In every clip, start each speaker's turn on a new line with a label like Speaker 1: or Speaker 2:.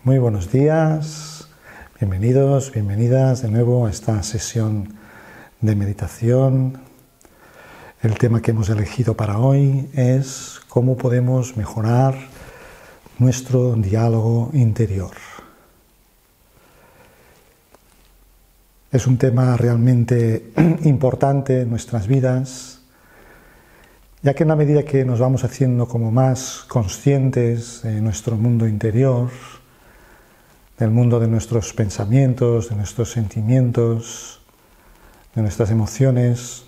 Speaker 1: Muy buenos días, bienvenidos, bienvenidas de nuevo a esta sesión de meditación. El tema que hemos elegido para hoy es cómo podemos mejorar nuestro diálogo interior. Es un tema realmente importante en nuestras vidas, ya que en la medida que nos vamos haciendo como más conscientes de nuestro mundo interior, del mundo de nuestros pensamientos, de nuestros sentimientos, de nuestras emociones,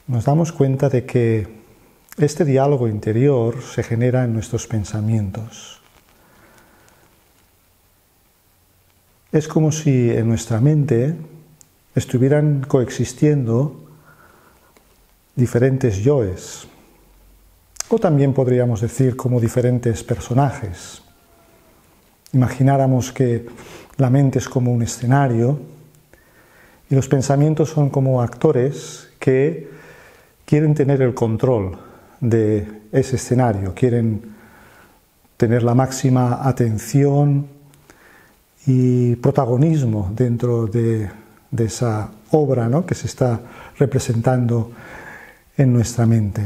Speaker 1: nos damos cuenta de que este diálogo interior se genera en nuestros pensamientos. Es como si en nuestra mente estuvieran coexistiendo diferentes yoes, o también podríamos decir como diferentes personajes. Imagináramos que la mente es como un escenario y los pensamientos son como actores que quieren tener el control de ese escenario, quieren tener la máxima atención y protagonismo dentro de esa obra, ¿no?, que se está representando en nuestra mente.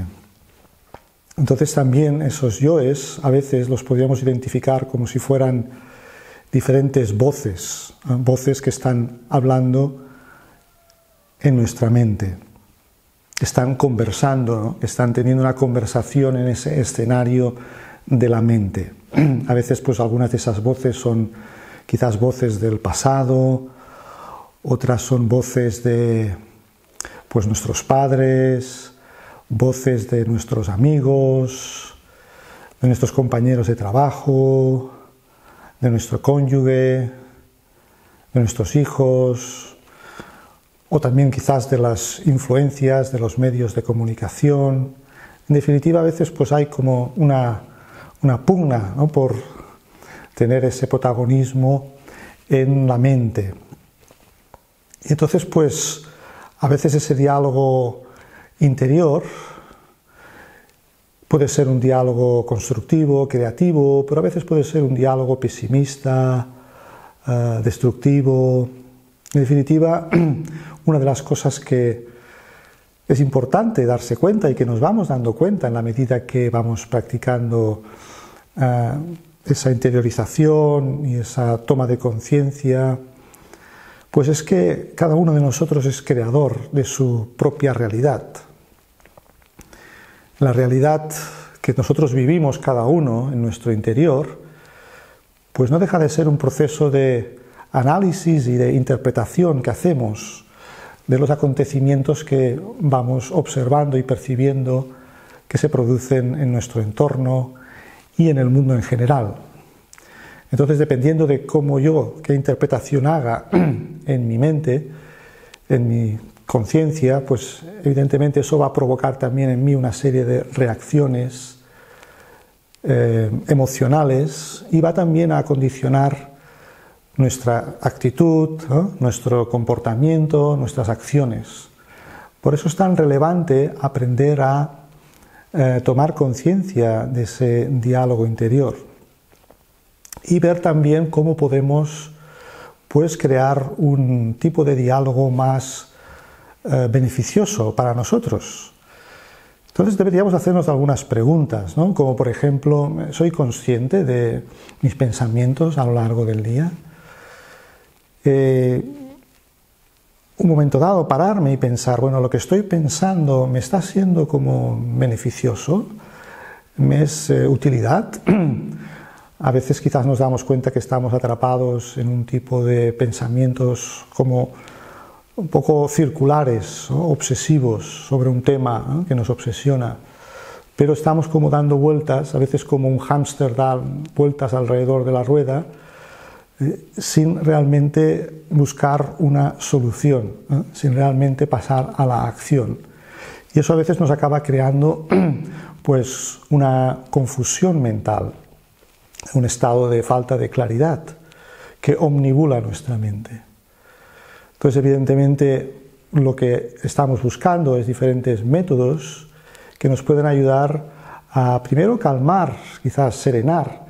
Speaker 1: Entonces también esos yoes a veces los podríamos identificar como si fueran diferentes voces, voces que están hablando en nuestra mente, están conversando, ¿no?, están teniendo una conversación en ese escenario de la mente. A veces pues algunas de esas voces son quizás voces del pasado, otras son voces de pues nuestros padres, voces de nuestros amigos, de nuestros compañeros de trabajo, de nuestro cónyuge, de nuestros hijos, o también quizás de las influencias de los medios de comunicación. En definitiva, a veces pues hay como una pugna, ¿no?, por tener ese protagonismo en la mente. Y entonces pues a veces ese diálogo interior puede ser un diálogo constructivo, creativo, pero a veces puede ser un diálogo pesimista, destructivo. En definitiva, una de las cosas que es importante darse cuenta y que nos vamos dando cuenta en la medida que vamos practicando esa interiorización y esa toma de conciencia, pues es que cada uno de nosotros es creador de su propia realidad. La realidad que nosotros vivimos cada uno en nuestro interior, pues no deja de ser un proceso de análisis y de interpretación que hacemos de los acontecimientos que vamos observando y percibiendo que se producen en nuestro entorno y en el mundo en general. Entonces, dependiendo de cómo yo, qué interpretación haga en mi mente, en mi conciencia, pues evidentemente eso va a provocar también en mí una serie de reacciones emocionales y va también a condicionar nuestra actitud, ¿no?, nuestro comportamiento, nuestras acciones. Por eso es tan relevante aprender a tomar conciencia de ese diálogo interior y ver también cómo podemos pues crear un tipo de diálogo más beneficioso para nosotros. Entonces deberíamos hacernos algunas preguntas, ¿no?, como por ejemplo, ¿soy consciente de mis pensamientos a lo largo del día? Un momento dado pararme y pensar, bueno, lo que estoy pensando me está siendo como beneficioso, me es utilidad. A veces quizás nos damos cuenta que estamos atrapados en un tipo de pensamientos como un poco circulares, ¿no?, obsesivos sobre un tema, ¿no?, que nos obsesiona, pero estamos como dando vueltas, a veces como un hámster da vueltas alrededor de la rueda, sin realmente buscar una solución, ¿no?, sin realmente pasar a la acción. Y eso a veces nos acaba creando pues una confusión mental, un estado de falta de claridad que omnibula nuestra mente. Entonces, evidentemente, lo que estamos buscando es diferentes métodos que nos pueden ayudar a, primero, calmar, quizás serenar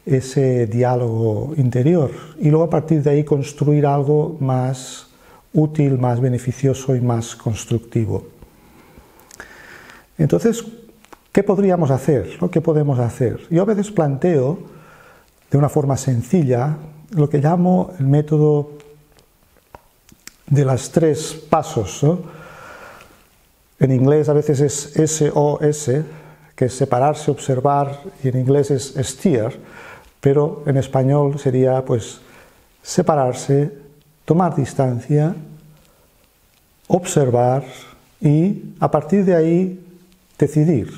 Speaker 1: ese diálogo interior y luego a partir de ahí construir algo más útil, más beneficioso y más constructivo. Entonces, ¿qué podríamos hacer? ¿Qué podemos hacer? Yo a veces planteo de una forma sencilla lo que llamo el método de los 3 pasos, ¿no? En inglés a veces es SOS, que es separarse, observar, y en inglés es steer, pero en español sería pues separarse, tomar distancia, observar y a partir de ahí decidir.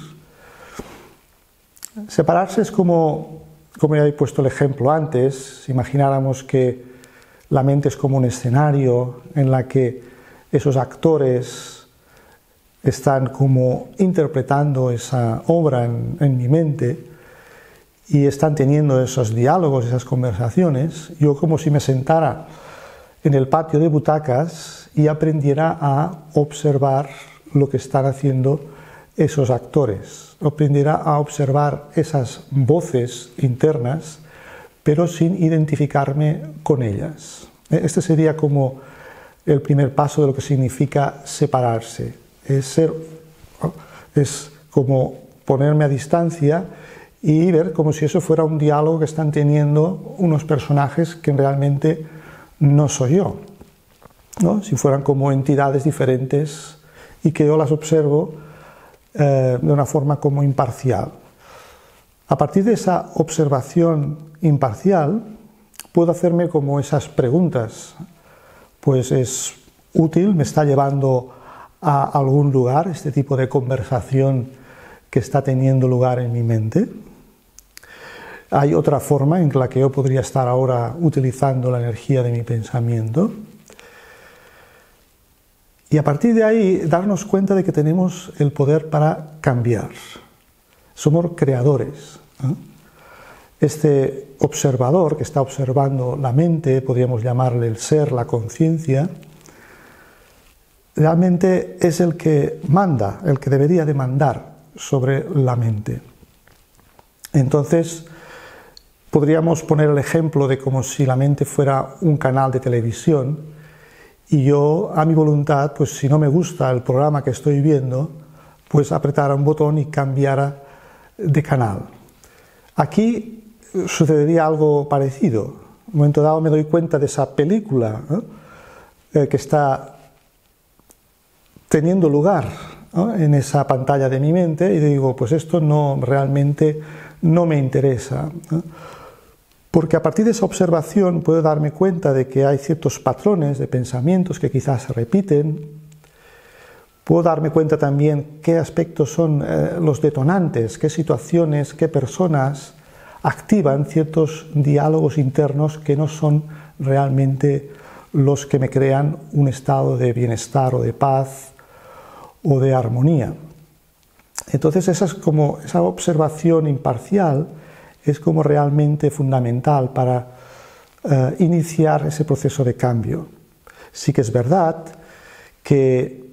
Speaker 1: Separarse es como ya he puesto el ejemplo antes, si imagináramos que la mente es como un escenario en la que esos actores están como interpretando esa obra en mi mente y están teniendo esos diálogos, esas conversaciones, yo como si me sentara en el patio de butacas y aprendiera a observar lo que están haciendo esos actores, aprendiera a observar esas voces internas, pero sin identificarme con ellas. Este sería como el primer paso de lo que significa separarse. Es como ponerme a distancia y ver como si eso fuera un diálogo que están teniendo unos personajes que realmente no soy yo, ¿no? Si fueran como entidades diferentes y que yo las observo de una forma como imparcial. A partir de esa observación imparcial puedo hacerme como esas preguntas, pues es útil, me está llevando a algún lugar este tipo de conversación que está teniendo lugar en mi mente. Hay otra forma en la que yo podría estar ahora utilizando la energía de mi pensamiento. Y a partir de ahí darnos cuenta de que tenemos el poder para cambiar. Somos creadores, ¿eh? Este observador que está observando la mente, podríamos llamarle el ser, la conciencia, realmente es el que manda, el que debería de mandar sobre la mente. Entonces, podríamos poner el ejemplo de como si la mente fuera un canal de televisión y yo, a mi voluntad, pues si no me gusta el programa que estoy viendo, pues apretara un botón y cambiara de canal. Aquí sucedería algo parecido. En un momento dado me doy cuenta de esa película, ¿no? Que está teniendo lugar, ¿no? En esa pantalla de mi mente y digo, pues esto realmente no me interesa, ¿no? Porque a partir de esa observación puedo darme cuenta de que hay ciertos patrones de pensamientos que quizás se repiten. Puedo darme cuenta también qué aspectos son los detonantes, qué situaciones, qué personas activan ciertos diálogos internos que no son realmente los que me crean un estado de bienestar o de paz o de armonía. Entonces esa observación imparcial es como realmente fundamental para iniciar ese proceso de cambio. Sí que es verdad que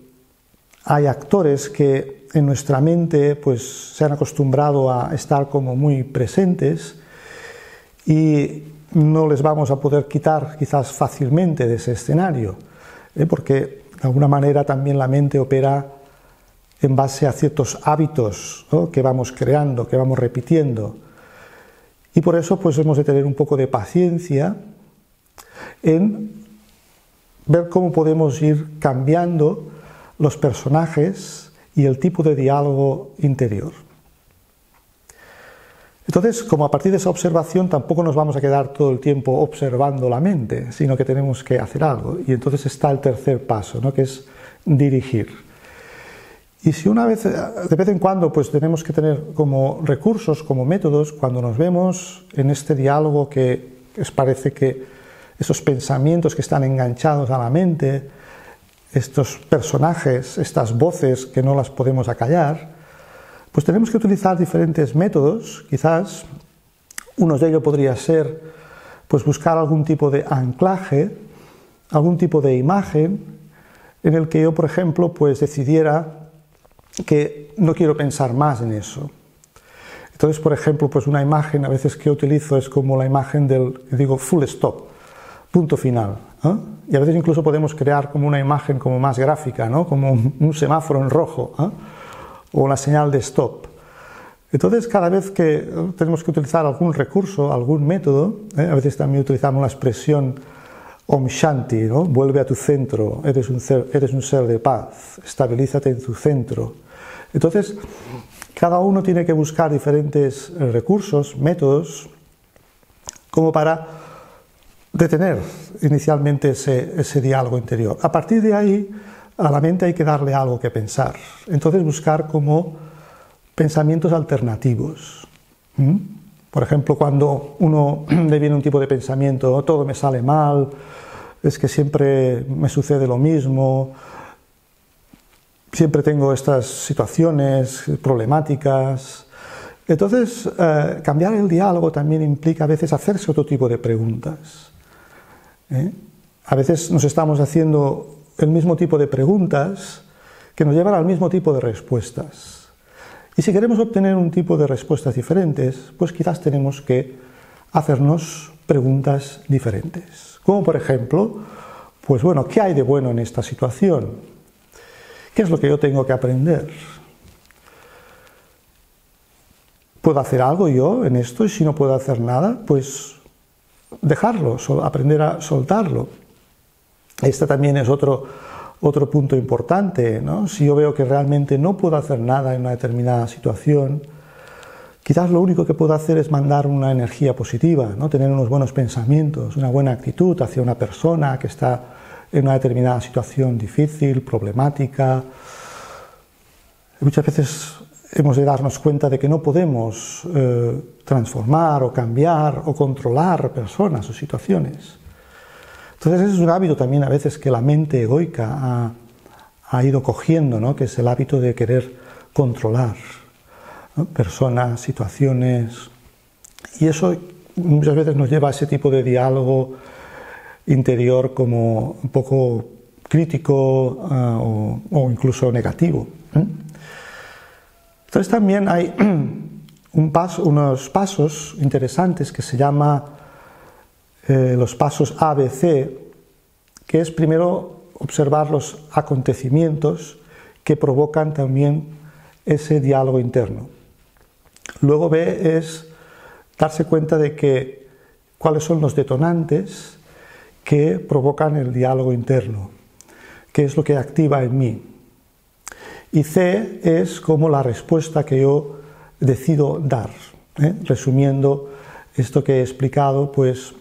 Speaker 1: hay actores que en nuestra mente pues, se han acostumbrado a estar como muy presentes y no les vamos a poder quitar quizás fácilmente de ese escenario, porque de alguna manera también la mente opera en base a ciertos hábitos, ¿no? Que vamos creando, que vamos repitiendo. Y por eso pues hemos de tener un poco de paciencia en ver cómo podemos ir cambiando los personajes y el tipo de diálogo interior. Entonces, como a partir de esa observación tampoco nos vamos a quedar todo el tiempo observando la mente, sino que tenemos que hacer algo. Y entonces está el tercer paso, ¿no? Que es dirigir. Y si de vez en cuando, pues tenemos que tener como recursos, como métodos, cuando nos vemos en este diálogo que parece que esos pensamientos que están enganchados a la mente, estos personajes, estas voces que no las podemos acallar, pues tenemos que utilizar diferentes métodos. Quizás uno de ellos podría ser pues buscar algún tipo de anclaje, algún tipo de imagen en el que yo, por ejemplo, pues decidiera que no quiero pensar más en eso. Entonces, por ejemplo, pues una imagen a veces que utilizo es como la imagen del, digo, full stop, punto final, ¿eh? Y a veces incluso podemos crear como una imagen como más gráfica, ¿no? Como un semáforo en rojo, ¿eh? O la señal de stop. Entonces, cada vez que tenemos que utilizar algún recurso, algún método, a veces también utilizamos la expresión Om Shanti, ¿no? Vuelve a tu centro, eres un ser de paz, estabilízate en tu centro. Entonces, cada uno tiene que buscar diferentes recursos, métodos, como para detener inicialmente ese diálogo interior. A partir de ahí, a la mente hay que darle algo que pensar. Entonces, buscar como pensamientos alternativos. Por ejemplo, cuando uno le viene un tipo de pensamiento, oh, todo me sale mal, es que siempre me sucede lo mismo, siempre tengo estas situaciones problemáticas. Entonces, cambiar el diálogo también implica a veces hacerse otro tipo de preguntas. A veces nos estamos haciendo el mismo tipo de preguntas que nos llevan al mismo tipo de respuestas. Y si queremos obtener un tipo de respuestas diferentes, pues quizás tenemos que hacernos preguntas diferentes. Como por ejemplo, pues bueno, ¿qué hay de bueno en esta situación? ¿Qué es lo que yo tengo que aprender? ¿Puedo hacer algo yo en esto? Y si no puedo hacer nada, pues dejarlo, aprender a soltarlo. Este también es otro punto importante, ¿no? Si yo veo que realmente no puedo hacer nada en una determinada situación, quizás lo único que puedo hacer es mandar una energía positiva, ¿no? Tener unos buenos pensamientos, una buena actitud hacia una persona que está en una determinada situación difícil, problemática. Muchas veces hemos de darnos cuenta de que no podemos transformar o cambiar o controlar personas o situaciones. Entonces ese es un hábito también a veces que la mente egoica ha ido cogiendo, ¿no? Que es el hábito de querer controlar, ¿no? Personas, situaciones, y eso muchas veces nos lleva a ese tipo de diálogo interior como un poco crítico o incluso negativo. Entonces también hay unos pasos interesantes que se llama los pasos ABC, que es primero observar los acontecimientos que provocan también ese diálogo interno. Luego B es darse cuenta de cuáles son los detonantes que provocan el diálogo interno, qué es lo que activa en mí. Y C es como la respuesta que yo decido dar. Resumiendo esto que he explicado, pues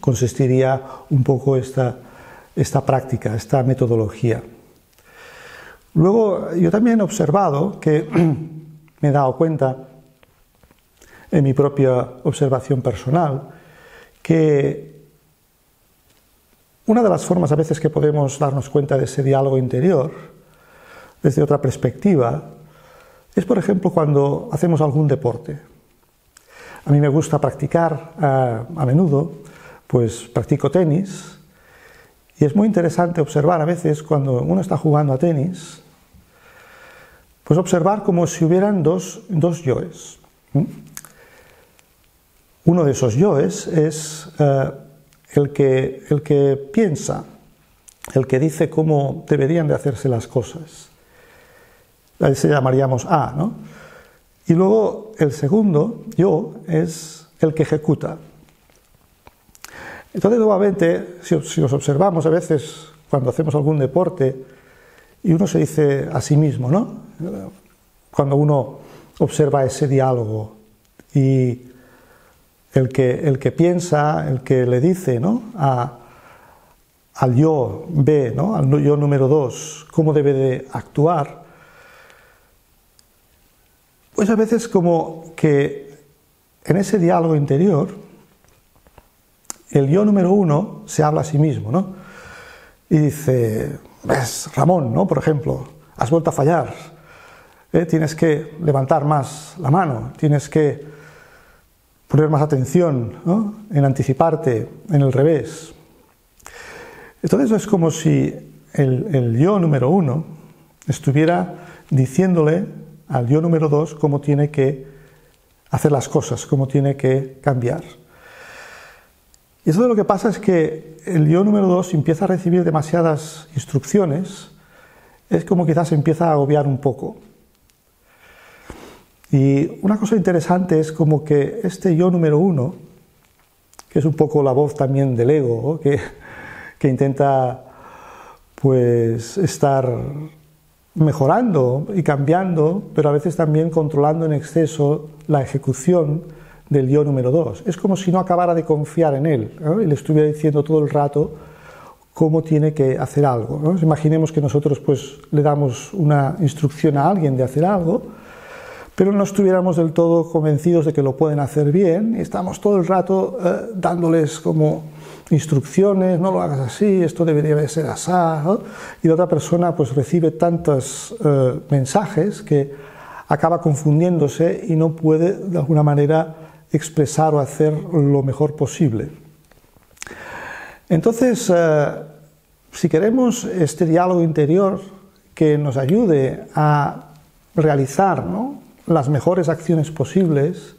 Speaker 1: consistiría un poco esta práctica, esta metodología. Luego, yo también he observado que me he dado cuenta en mi propia observación personal que una de las formas a veces que podemos darnos cuenta de ese diálogo interior desde otra perspectiva es, por ejemplo, cuando hacemos algún deporte. A mí me gusta practicar a menudo, pues practico tenis, y es muy interesante observar a veces cuando uno está jugando a tenis, pues observar como si hubieran dos yoes. Uno de esos yoes es el que piensa, el que dice cómo deberían de hacerse las cosas. A ese llamaríamos A, ¿no? Y luego el segundo yo es el que ejecuta. Entonces, nuevamente, si nos observamos a veces cuando hacemos algún deporte y uno se dice a sí mismo, ¿no? Cuando uno observa ese diálogo y el que piensa, el que le dice, ¿no? Al yo B, ¿no? Al yo número 2, cómo debe de actuar, pues a veces como que en ese diálogo interior el yo número 1 se habla a sí mismo, ¿no? Y dice, ves, Ramón, ¿no? Por ejemplo, has vuelto a fallar, tienes que levantar más la mano, tienes que poner más atención, ¿no? En anticiparte, en el revés. Entonces es como si el yo número 1 estuviera diciéndole al yo número 2 cómo tiene que hacer las cosas, cómo tiene que cambiar. Y eso lo que pasa es que el yo número 2 empieza a recibir demasiadas instrucciones, es como quizás empieza a agobiar un poco. Y una cosa interesante es como que este yo número 1, que es un poco la voz también del ego, ¿no? que intenta pues estar mejorando y cambiando, pero a veces también controlando en exceso la ejecución del yo número 2. Es como si no acabara de confiar en él, ¿no? Y le estuviera diciendo todo el rato cómo tiene que hacer algo, ¿no? Imaginemos que nosotros pues le damos una instrucción a alguien de hacer algo, pero no estuviéramos del todo convencidos de que lo pueden hacer bien, y estamos todo el rato dándoles como instrucciones, no lo hagas así, esto debería de ser así, ¿no? Y la otra persona pues recibe tantos mensajes que acaba confundiéndose y no puede de alguna manera expresar o hacer lo mejor posible. Entonces, si queremos este diálogo interior que nos ayude a realizar, ¿no?, las mejores acciones posibles,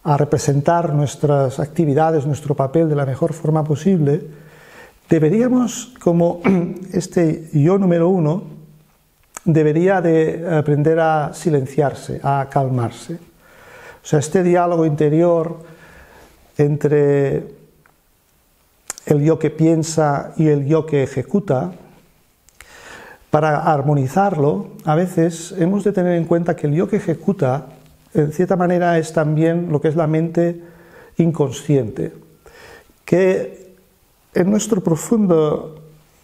Speaker 1: a representar nuestras actividades, nuestro papel de la mejor forma posible, deberíamos, como este yo número 1, debería de aprender a silenciarse, a calmarse. O sea, este diálogo interior entre el yo que piensa y el yo que ejecuta, para armonizarlo, a veces hemos de tener en cuenta que el yo que ejecuta, en cierta manera, es también lo que es la mente inconsciente, que en nuestro profundo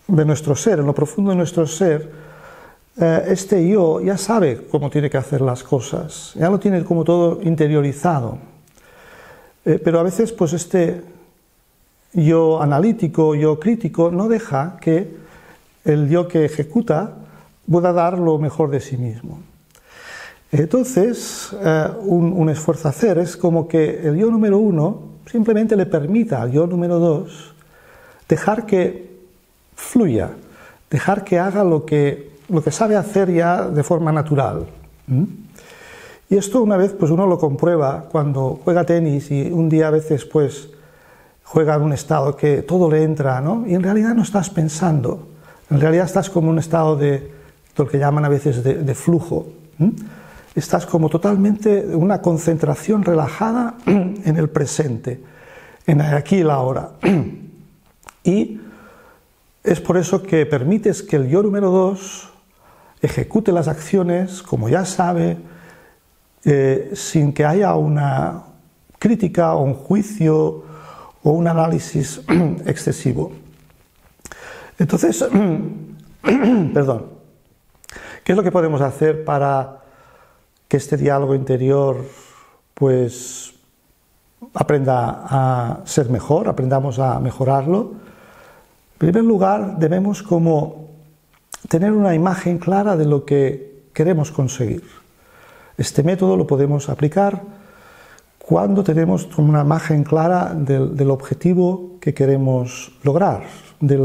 Speaker 1: de nuestro ser, en lo profundo de nuestro ser, este yo ya sabe cómo tiene que hacer las cosas, ya lo tiene como todo interiorizado, pero a veces pues este yo analítico, yo crítico, no deja que el yo que ejecuta pueda dar lo mejor de sí mismo. Entonces, un esfuerzo a hacer es como que el yo número 1 simplemente le permita al yo número 2 dejar que fluya, dejar que haga lo que sabe hacer ya de forma natural. Y esto una vez pues uno lo comprueba cuando juega tenis y un día a veces pues juega en un estado que todo le entra, ¿no? Y en realidad no estás pensando, en realidad estás como en un estado de lo que llaman a veces de flujo. Estás como totalmente en una concentración relajada en el presente, en el aquí y la ahora. Y es por eso que permites que el yo número 2 ejecute las acciones como ya sabe, sin que haya una crítica o un juicio o un análisis excesivo. Entonces, perdón, ¿qué es lo que podemos hacer para que este diálogo interior pues aprenda a ser mejor, aprendamos a mejorarlo? En primer lugar, debemos como tener una imagen clara de lo que queremos conseguir. Este método lo podemos aplicar cuando tenemos una imagen clara del objetivo que queremos lograr, de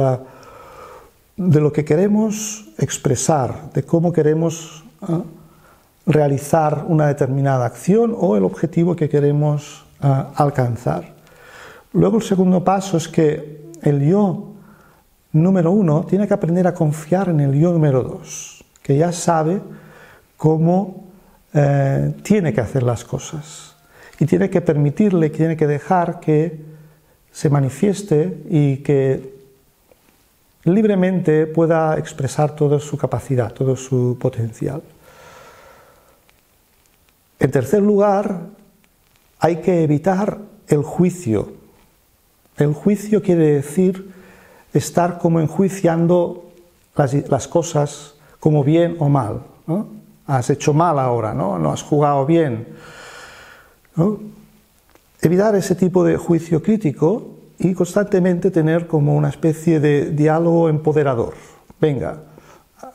Speaker 1: lo que queremos expresar, de cómo queremos realizar una determinada acción o el objetivo que queremos alcanzar. Luego el segundo paso es que el yo número 1 tiene que aprender a confiar en el yo número 2, que ya sabe cómo tiene que hacer las cosas y tiene que permitirle, tiene que dejar que se manifieste y que libremente pueda expresar toda su capacidad, todo su potencial. En tercer lugar, hay que evitar el juicio. El juicio quiere decir estar como enjuiciando las cosas como bien o mal, ¿no? Has hecho mal ahora, ¿no? No has jugado bien, ¿no? Evitar ese tipo de juicio crítico y constantemente tener como una especie de diálogo empoderador. Venga,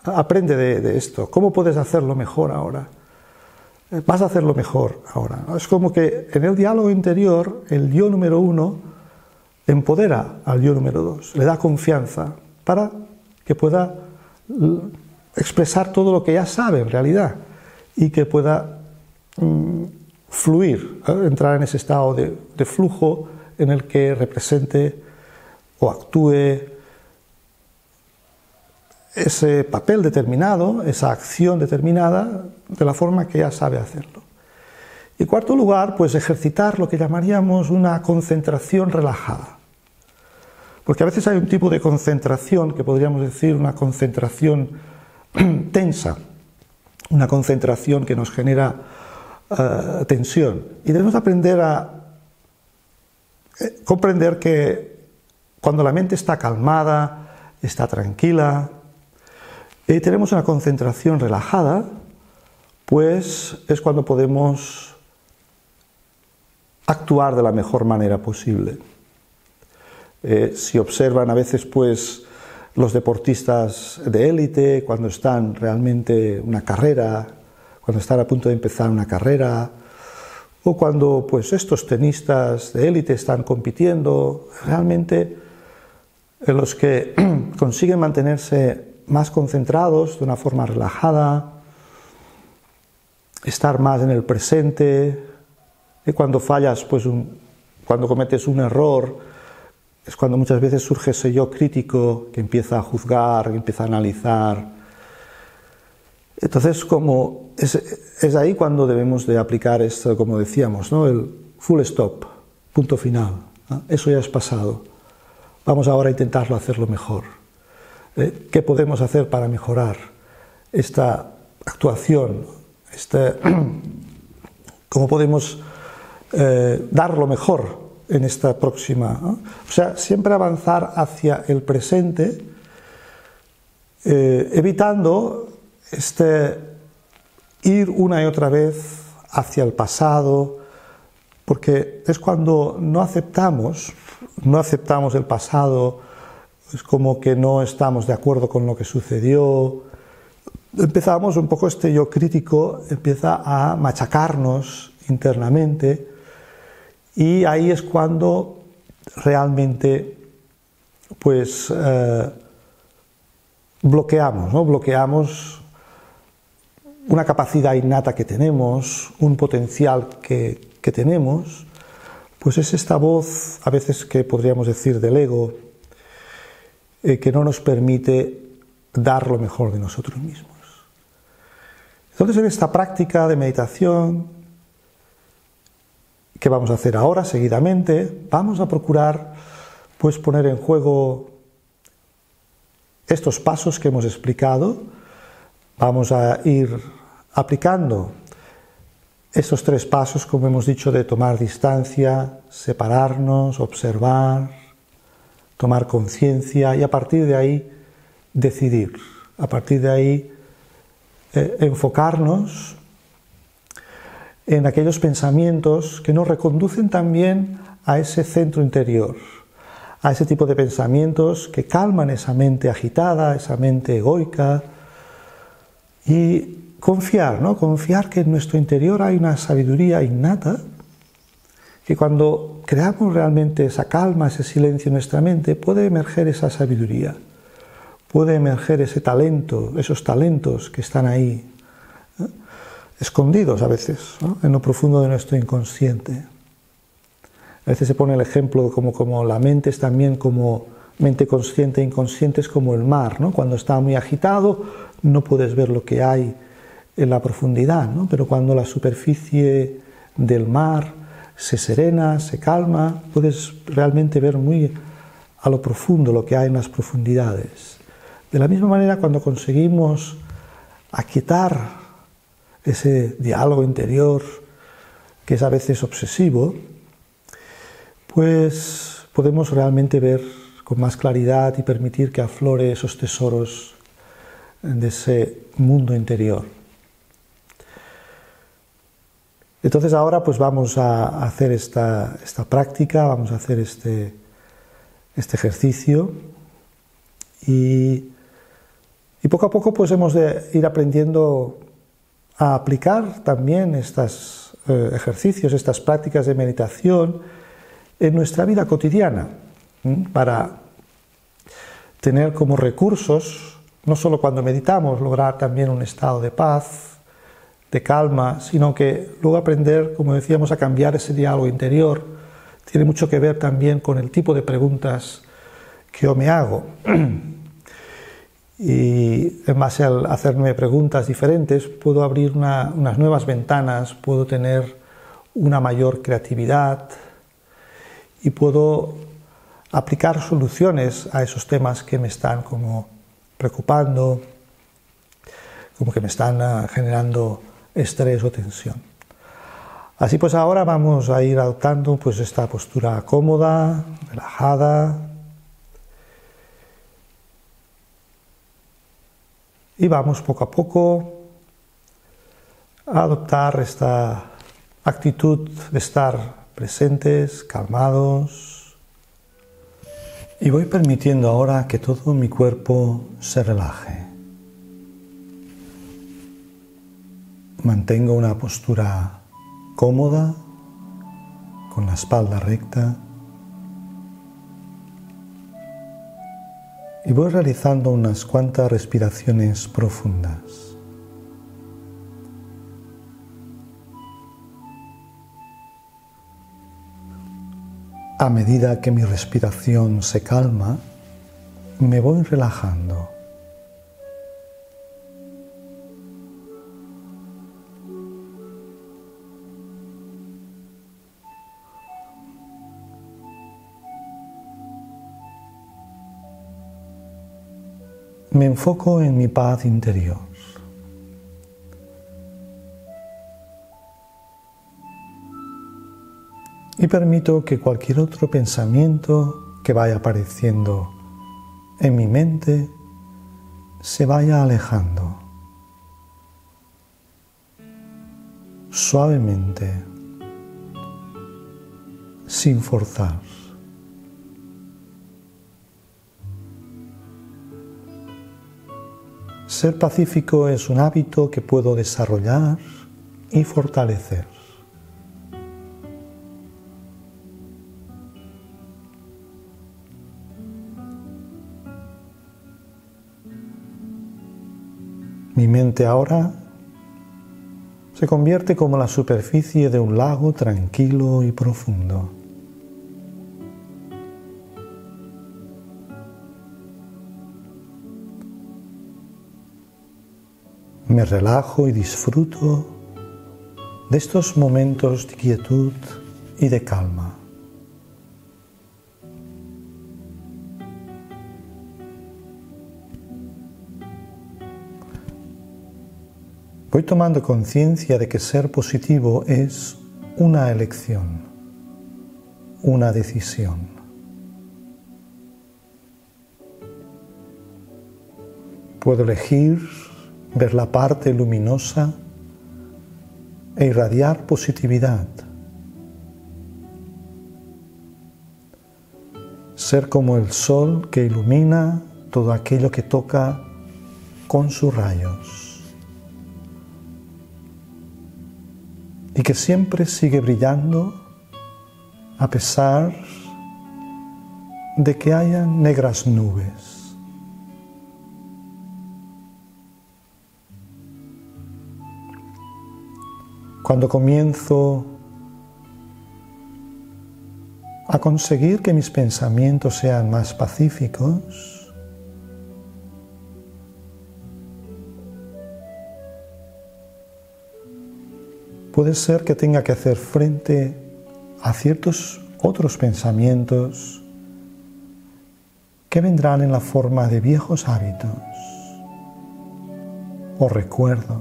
Speaker 1: aprende de esto. ¿Cómo puedes hacerlo mejor ahora? Vas a hacerlo mejor ahora, ¿no? Es como que en el diálogo interior el yo número 1 empodera al yo número 2, le da confianza para que pueda expresar todo lo que ya sabe en realidad y que pueda fluir, entrar en ese estado de flujo en el que represente o actúe ese papel determinado, esa acción determinada, de la forma que ya sabe hacerlo. Y en cuarto lugar, pues ejercitar lo que llamaríamos una concentración relajada. Porque a veces hay un tipo de concentración que podríamos decir una concentración tensa, una concentración que nos genera tensión. Y debemos aprender a comprender que cuando la mente está calmada, está tranquila, y tenemos una concentración relajada, pues es cuando podemos actuar de la mejor manera posible. Si observan a veces pues los deportistas de élite, cuando están realmente una carrera, cuando están a punto de empezar una carrera, o cuando pues estos tenistas de élite están compitiendo, realmente los que consiguen mantenerse más concentrados de una forma relajada, estar más en el presente, y cuando fallas, pues cuando cometes un error, es cuando muchas veces surge ese yo crítico que empieza a juzgar, que empieza a analizar. Entonces, como es ahí cuando debemos de aplicar esto, como decíamos, ¿no? El full stop, punto final, ¿no? Eso ya es pasado. Vamos ahora a intentarlo hacerlo mejor. ¿Qué podemos hacer para mejorar esta actuación? ¿Cómo podemos dar lo mejor en esta próxima, ¿no? O sea, siempre avanzar hacia el presente, evitando ir una y otra vez hacia el pasado, porque es cuando no aceptamos el pasado, es como que no estamos de acuerdo con lo que sucedió, empezamos un poco yo crítico, empieza a machacarnos internamente, y ahí es cuando realmente pues bloqueamos, ¿no? Bloqueamos una capacidad innata que tenemos, un potencial que tenemos, pues es esta voz, a veces que podríamos decir del ego, que no nos permite dar lo mejor de nosotros mismos. Entonces, en esta práctica de meditación que vamos a hacer ahora seguidamente, vamos a procurar pues poner en juego estos pasos que hemos explicado. Vamos a ir aplicando estos 3 pasos, como hemos dicho, de tomar distancia, separarnos, observar, tomar conciencia y a partir de ahí decidir, a partir de ahí enfocarnos en aquellos pensamientos que nos reconducen también a ese centro interior, a ese tipo de pensamientos que calman esa mente agitada, esa mente egoica, y confiar, ¿no? Confiar que en nuestro interior hay una sabiduría innata, que cuando creamos realmente esa calma, ese silencio en nuestra mente, puede emerger esa sabiduría, puede emerger ese talento, esos talentos que están ahí, ¿no? Escondidos a veces, ¿no? En lo profundo de nuestro inconsciente. A veces se pone el ejemplo como la mente es también como mente consciente e inconsciente, es como el mar, ¿no? Cuando está muy agitado no puedes ver lo que hay en la profundidad, ¿no? Pero cuando la superficie del mar se serena, se calma, puedes realmente ver muy a lo profundo lo que hay en las profundidades. De la misma manera, cuando conseguimos aquietar ese diálogo interior que es a veces obsesivo, pues podemos realmente ver con más claridad y permitir que aflore esos tesoros de ese mundo interior. Entonces ahora pues vamos a hacer esta práctica, vamos a hacer este ejercicio y poco a poco pues hemos de ir aprendiendo a aplicar también estos ejercicios, estas prácticas de meditación en nuestra vida cotidiana, para tener como recursos, no solo cuando meditamos, lograr también un estado de paz, de calma, sino que luego aprender, como decíamos, a cambiar ese diálogo interior tiene mucho que ver también con el tipo de preguntas que yo me hago. Y en base al hacerme preguntas diferentes, puedo abrir unas nuevas ventanas, puedo tener una mayor creatividad y puedo aplicar soluciones a esos temas que me están como preocupando, como que me están generando estrés o tensión. Así pues ahora vamos a ir adoptando pues esta postura cómoda, relajada, y vamos poco a poco a adoptar esta actitud de estar presentes, calmados, y voy permitiendo ahora que todo mi cuerpo se relaje. Mantengo una postura cómoda, con la espalda recta, y voy realizando unas cuantas respiraciones profundas. A medida que mi respiración se calma, me voy relajando. Me enfoco en mi paz interior. Y permito que cualquier otro pensamiento que vaya apareciendo en mi mente se vaya alejando. Suavemente, sin forzar. Ser pacífico es un hábito que puedo desarrollar y fortalecer. Mi mente ahora se convierte como la superficie de un lago tranquilo y profundo. Me relajo y disfruto de estos momentos de quietud y de calma. Voy tomando conciencia de que ser positivo es una elección, una decisión. Puedo elegir ver la parte luminosa e irradiar positividad. Ser como el sol que ilumina todo aquello que toca con sus rayos. Y que siempre sigue brillando a pesar de que hayan negras nubes. Cuando comienzo a conseguir que mis pensamientos sean más pacíficos, puede ser que tenga que hacer frente a ciertos otros pensamientos que vendrán en la forma de viejos hábitos o recuerdos,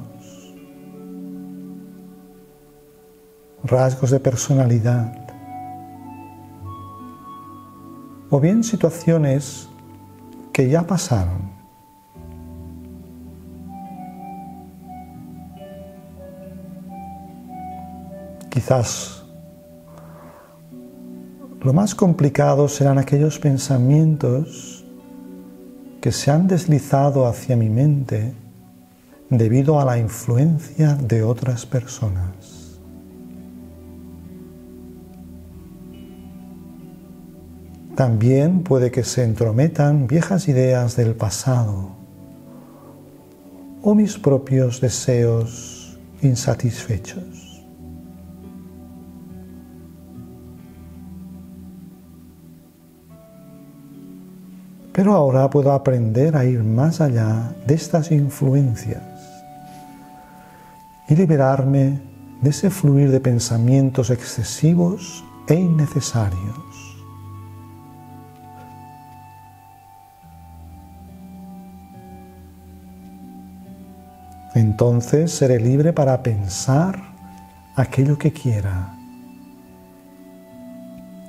Speaker 1: rasgos de personalidad, o bien situaciones que ya pasaron. Quizás lo más complicado serán aquellos pensamientos que se han deslizado hacia mi mente debido a la influencia de otras personas. También puede que se entrometan viejas ideas del pasado o mis propios deseos insatisfechos. Pero ahora puedo aprender a ir más allá de estas influencias y liberarme de ese fluir de pensamientos excesivos e innecesarios. Entonces seré libre para pensar aquello que quiera,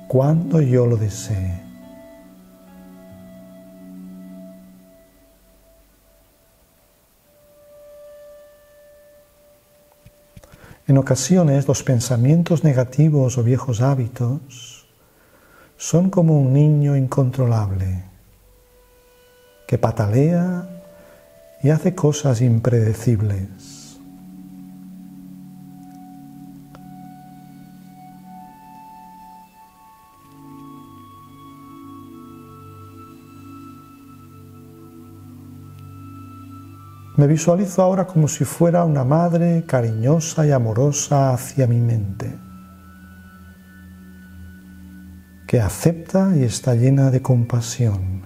Speaker 1: cuando yo lo desee. En ocasiones los pensamientos negativos o viejos hábitos son como un niño incontrolable que patalea y hace cosas impredecibles. Me visualizo ahora como si fuera una madre cariñosa y amorosa hacia mi mente, que acepta y está llena de compasión.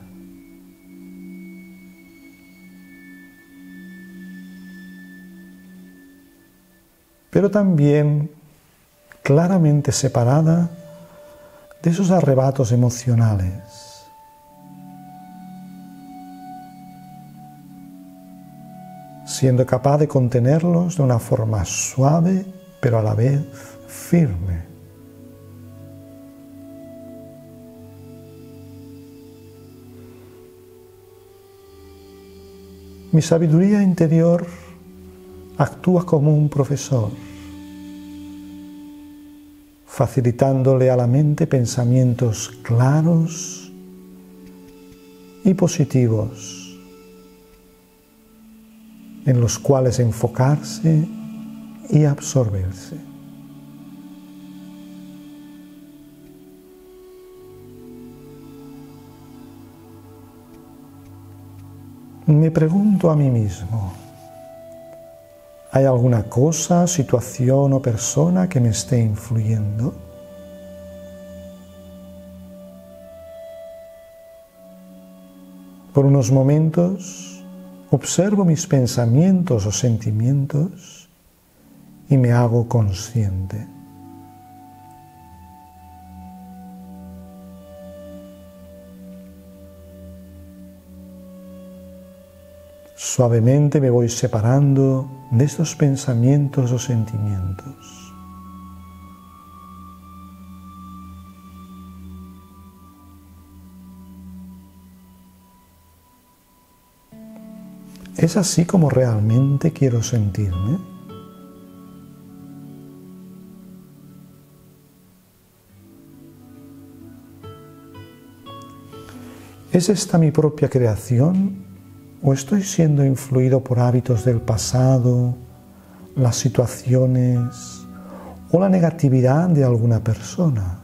Speaker 1: Pero también claramente separada de esos arrebatos emocionales. Siendo capaz de contenerlos de una forma suave, pero a la vez firme. Mi sabiduría interior actúa como un profesor, facilitándole a la mente pensamientos claros y positivos, en los cuales enfocarse y absorberse. Me pregunto a mí mismo, ¿hay alguna cosa, situación o persona que me esté influyendo? Por unos momentos observo mis pensamientos o sentimientos y me hago consciente. Suavemente me voy separando de estos pensamientos o sentimientos. ¿Es así como realmente quiero sentirme? ¿Es esta mi propia creación? ¿O estoy siendo influido por hábitos del pasado, las situaciones o la negatividad de alguna persona?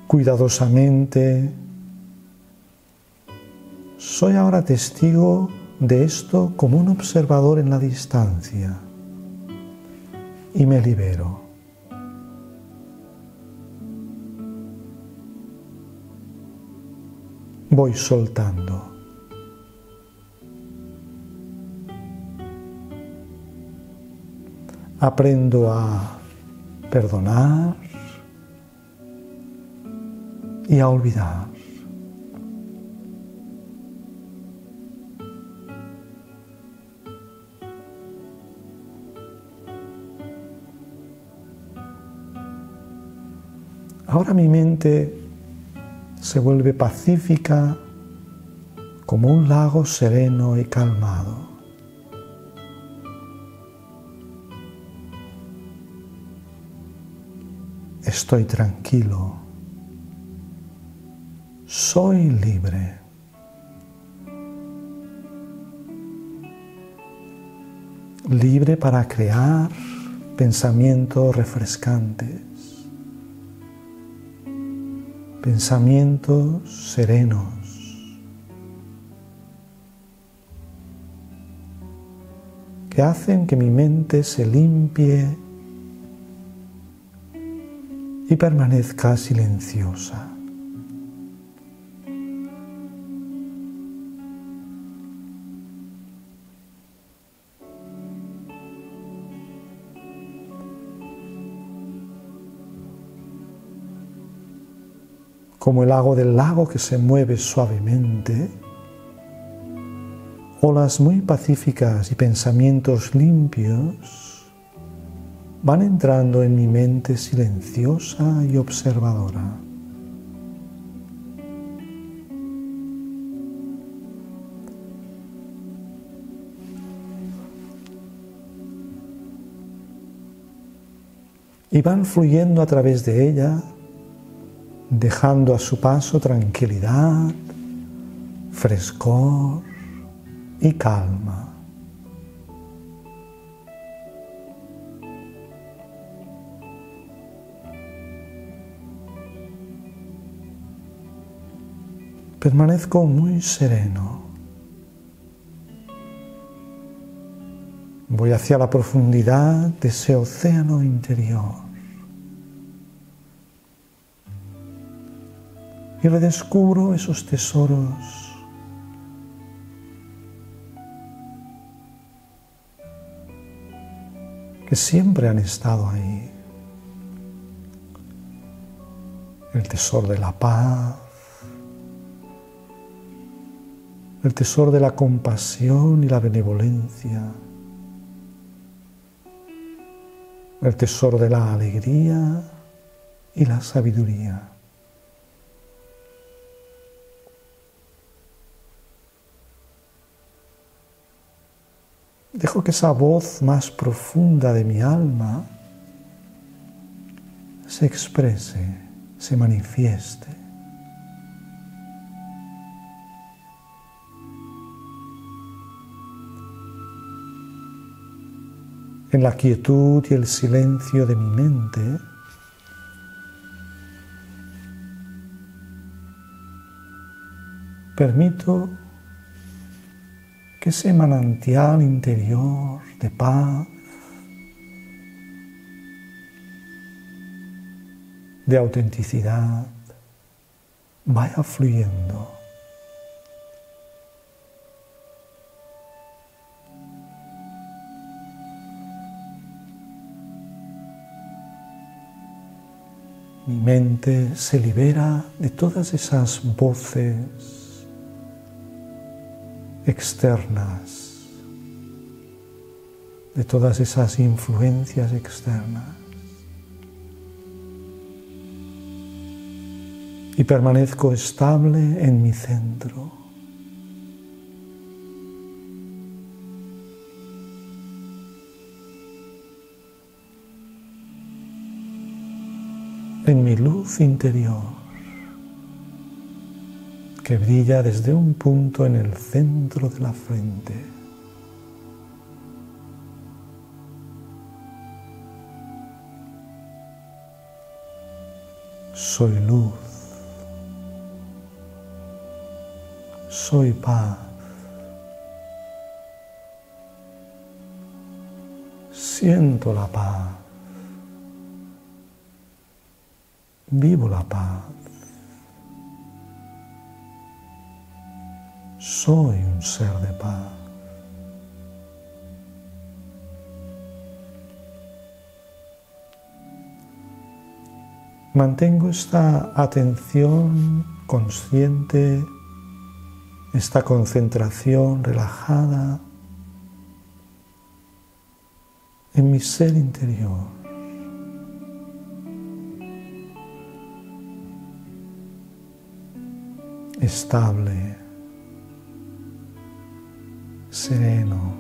Speaker 1: Cuidadosamente, soy ahora testigo de esto como un observador en la distancia y me libero. Voy soltando. Aprendo a perdonar y a olvidar. Ahora mi mente se vuelve pacífica como un lago sereno y calmado. Estoy tranquilo. Soy libre. Libre para crear pensamientos refrescantes. Pensamientos serenos, que hacen que mi mente se limpie y permanezca silenciosa. Como el agua del lago que se mueve suavemente, olas muy pacíficas y pensamientos limpios van entrando en mi mente silenciosa y observadora. Y van fluyendo a través de ella, dejando a su paso tranquilidad, frescor y calma. Permanezco muy sereno. Voy hacia la profundidad de ese océano interior. Y redescubro esos tesoros que siempre han estado ahí. El tesoro de la paz, el tesoro de la compasión y la benevolencia, el tesoro de la alegría y la sabiduría. Dejo que esa voz más profunda de mi alma se exprese, se manifieste. En la quietud y el silencio de mi mente, permito que ese manantial interior de paz, de autenticidad, vaya fluyendo. Mi mente se libera de todas esas voces externas, de todas esas influencias externas, y permanezco estable en mi centro. En mi luz interior, que brilla desde un punto en el centro de la frente. Soy luz, soy paz, siento la paz, vivo la paz. Soy un ser de paz. Mantengo esta atención consciente, esta concentración relajada en mi ser interior. Estable, sereno,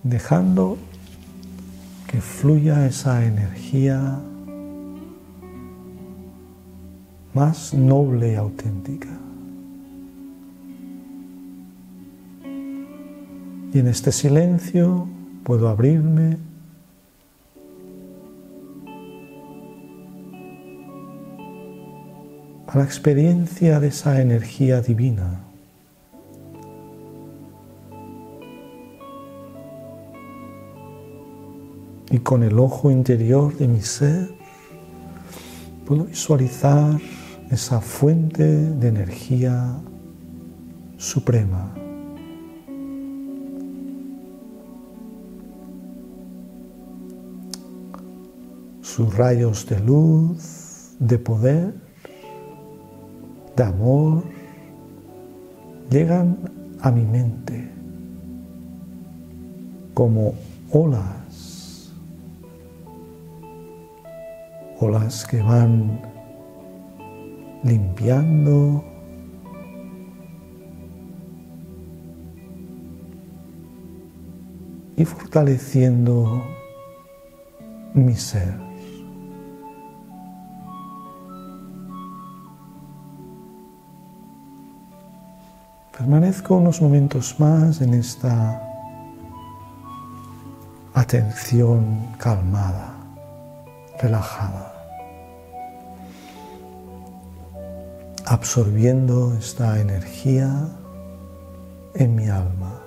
Speaker 1: dejando que fluya esa energía más noble y auténtica. Y en este silencio puedo abrirme a la experiencia de esa energía divina Y con el ojo interior de mi ser puedo visualizar esa fuente de energía suprema. Sus rayos de luz, de poder, de amor, llegan a mi mente como olas, olas que van limpiando y fortaleciendo mi ser. Permanezco unos momentos más en esta atención calmada, relajada, absorbiendo esta energía en mi alma.